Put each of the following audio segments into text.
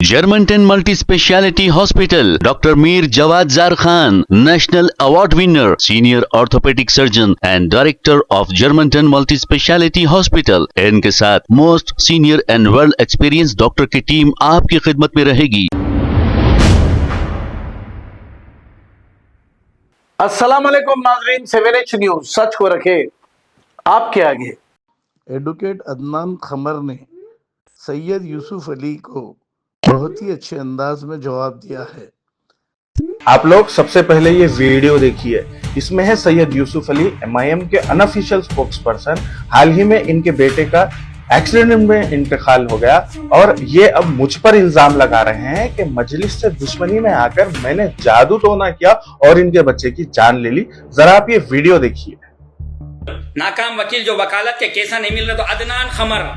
Germanton multi speciality hospital, doctor Mir Jawad jar Khan, national award winner, senior orthopaedic surgeon and director of Germanton multi speciality hospital. इनके साथ most senior and world experience doctor की team आपकी खिदमत में रहेगी। अस्सलाम वालेकुम नाज़रीन, 7H न्यूज सच को रखे आपके आगे। एडवोकेट अदनान खमर ने सैयद यूसुफ अली को बहुत ही अच्छे अंदाज में जवाब दिया है। आप लोग सबसे पहले ये वीडियो देखिए। इसमें है सैयद यूसुफ अली, MIM के अनऑफिशियल स्पोक्स पर्सन। हाल ही में इनके बेटे का एक्सीडेंट में इंतकाल हो गया और ये अब मुझ पर इल्जाम लगा रहे हैं कि मजलिस से दुश्मनी में आकर मैंने जादू टोना किया और इनके बच्चे की जान ले ली। जरा आप ये वीडियो देखिए। नाकाम वकील जो वकालत के केसा नहीं मिल रहे तो अदनान खमर,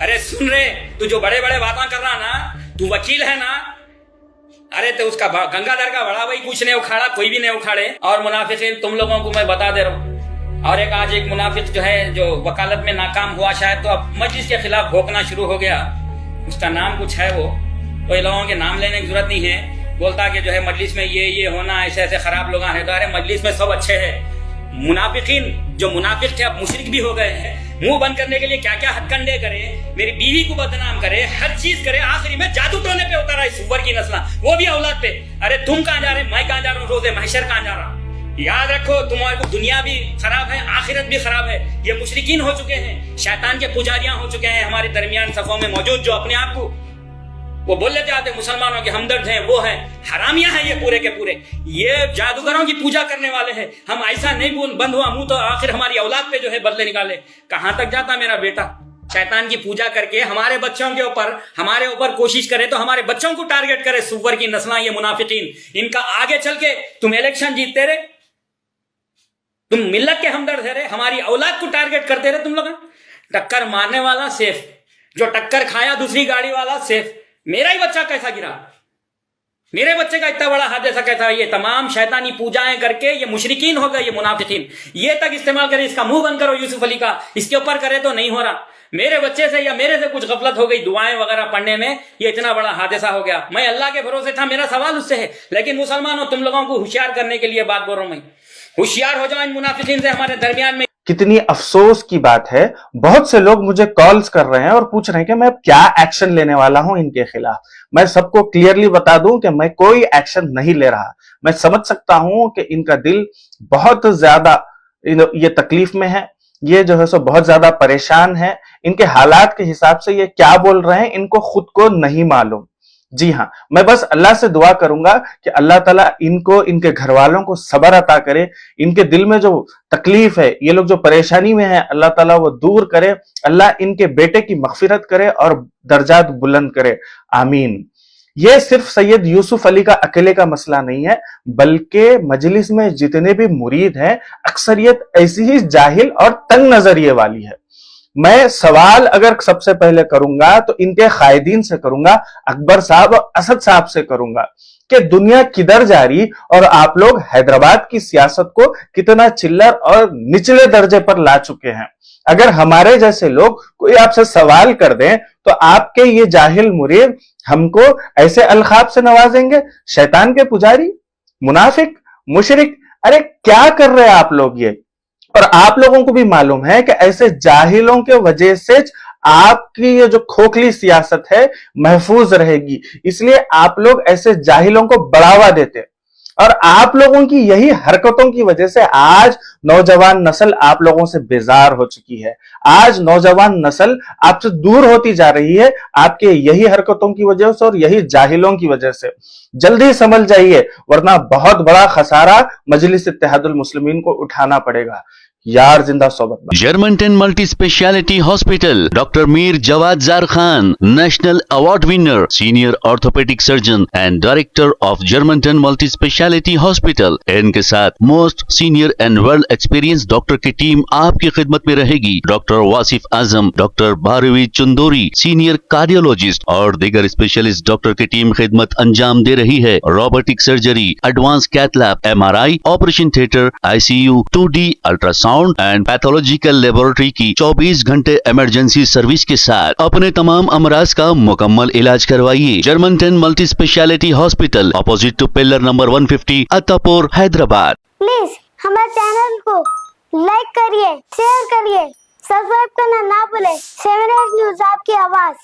अरे सुन रहे तू जो बड़े बड़े बातें कर रहा ना, तू वकील है ना, अरे तो उसका गंगाधर का बड़ा भाई कुछ नहीं उखाड़ा, कोई भी नहीं उखाड़े। और मुनाफिकीन तुम लोगों को मैं बता दे रहा हूँ। और एक आज एक मुनाफिक जो है जो वकालत में नाकाम हुआ शायद, तो अब मजलिस के खिलाफ भोंकना शुरू हो गया। उसका नाम कुछ है, वो तो लोगों के नाम लेने की जरूरत नहीं है। बोलता कि जो है मजलिस में ये होना, ऐसे ऐसे खराब लोग हैं। तो अरे मजलिस में सब अच्छे हैं। मुनाफिकीन जो मुनाफिक थे अब मुशरिक भी हो गए हैं। मुंह बंद करने के लिए क्या क्या हथकंडे करे, मेरी बीवी को बदनाम करे, हर चीज करे, आखिरी में जादू टोने पे उतारा है सुअर की नस्ल, वो भी औलाद पे। अरे तुम कहां जा रहे, मैं कहां जा रहा हूँ, रोज़े महशर कहां जा रहा। याद रखो तुम्हारे को दुनिया भी खराब है, आखिरत भी खराब है। ये मुशरिकीन हो चुके हैं, शैतान के पुजारियां हो चुके हैं हमारे दरमियान सफों में मौजूद, जो अपने आप को वो बोल लेते आते मुसलमानों के हमदर्द हैं, वो हैं हरामियां हैं ये पूरे के पूरे। ये जादूगरों की पूजा करने वाले हैं। हम ऐसा नहीं बोल बंद हुआ मुंह तो आखिर हमारी औलाद पे जो है बदले निकाले। कहां तक जाता मेरा बेटा शैतान की पूजा करके हमारे बच्चों के ऊपर, हमारे ऊपर कोशिश करे तो हमारे बच्चों को टारगेट करे। सुअर की नस्ल ये मुनाफिकीन, इनका आगे चल के तुम इलेक्शन जीतते रहे, तुम मिल्लत के हमदर्द रहे, हमारी औलाद को टारगेट करते रहे। तुम लोग टक्कर मारने वाला सेफ, जो टक्कर खाया दूसरी गाड़ी वाला सेफ। मेरा ही बच्चा कैसा गिरा, मेरे बच्चे का इतना बड़ा हादसा कैसा। ये तमाम शैतानी पूजाएं करके ये मुशरिकीन हो गए, ये मुनाफिकीन। ये तक इस्तेमाल करे, इसका मुंह बंद करो यूसुफ अली का, इसके ऊपर करे तो नहीं हो रहा। मेरे बच्चे से या मेरे से कुछ गफलत हो गई दुआएं वगैरह पढ़ने में, ये इतना बड़ा हादसा हो गया। मैं अल्लाह के भरोसे था, मेरा सवाल उससे है। लेकिन मुसलमानों तुम लोगों को होशियार करने के लिए बात बोल रहा हूं मैं, होशियार हो जाओ इन मुनाफिकीन से हमारे दरमियान में। कितनी अफसोस की बात है, बहुत से लोग मुझे कॉल्स कर रहे हैं और पूछ रहे हैं कि मैं क्या एक्शन लेने वाला हूं इनके खिलाफ। मैं सबको क्लियरली बता दूं कि मैं कोई एक्शन नहीं ले रहा। मैं समझ सकता हूं कि इनका दिल बहुत ज्यादा ये तकलीफ में है, ये जो है सो बहुत ज्यादा परेशान है। इनके हालात के हिसाब से ये क्या बोल रहे हैं इनको खुद को नहीं मालूम। जी हाँ, मैं बस अल्लाह से दुआ करूंगा कि अल्लाह ताला इनको, इनके घर वालों को सब्र अता करे। इनके दिल में जो तकलीफ है, ये लोग जो परेशानी में है, अल्लाह ताला वो दूर करे। अल्लाह इनके बेटे की मगफिरत करे और दर्जात बुलंद करे, आमीन। ये सिर्फ सैयद यूसुफ अली का अकेले का मसला नहीं है, बल्कि मजलिस में जितने भी मुरीद हैं अक्सरियत ऐसी ही जाहिल और तंग नजरिए वाली है। मैं सवाल अगर सबसे पहले करूंगा तो इनके कायदीन से करूंगा, अकबर साहब और असद साहब से करूंगा कि दुनिया किधर जा रही और आप लोग हैदराबाद की सियासत को कितना चिल्लर और निचले दर्जे पर ला चुके हैं। अगर हमारे जैसे लोग कोई आपसे सवाल कर दें तो आपके ये जाहिल मुरीद हमको ऐसे अलखाब से नवाजेंगे, शैतान के पुजारी, मुनाफिक, मुशरिक। अरे क्या कर रहे हैं आप लोग ये? और आप लोगों को भी मालूम है कि ऐसे जाहिलों के वजह से आपकी ये जो खोखली सियासत है महफूज रहेगी, इसलिए आप लोग ऐसे जाहिलों को बढ़ावा देते। और आप लोगों की यही हरकतों की वजह से आज नौजवान नस्ल आप लोगों से बेजार हो चुकी है। आज नौजवान नस्ल आपसे दूर होती जा रही है, आपके यही हरकतों की वजह से और यही जाहिलों की वजह से। जल्दी समझ जाइए, वरना बहुत बड़ा खसारा मजलिस इत्तेहादुल मुस्लिमीन को उठाना पड़ेगा। यार जिंदा सोबत। Germanton multi speciality hospital, doctor Mir Jawad jar Khan, national award winner, senior orthopaedic surgeon and director of Germanton multi speciality hospital. इनके साथ most senior and world experience doctor की टीम आपकी खिदमत में रहेगी। Doctor Wasif Azam, doctor Bharvi Chandori, senior cardiologist और दीगर स्पेशलिस्ट डॉक्टर की टीम खिदमत अंजाम दे रही है। Robotic surgery, advance cath lab, MRI, operation theatre, ICU, 2D ultrasound ultrasound and pathological laboratory की 24 घंटे इमरजेंसी सर्विस के साथ अपने तमाम अमराज का मुकम्मल इलाज करवाइए। German 10 multi speciality hospital, opposite to pillar number 150, Attapur, Hyderabad. Please हमारे चैनल को लाइक करिए, शेयर करिए, सब्सक्राइब करना ना भूले। 7 न्यूज़ आपकी आवाज।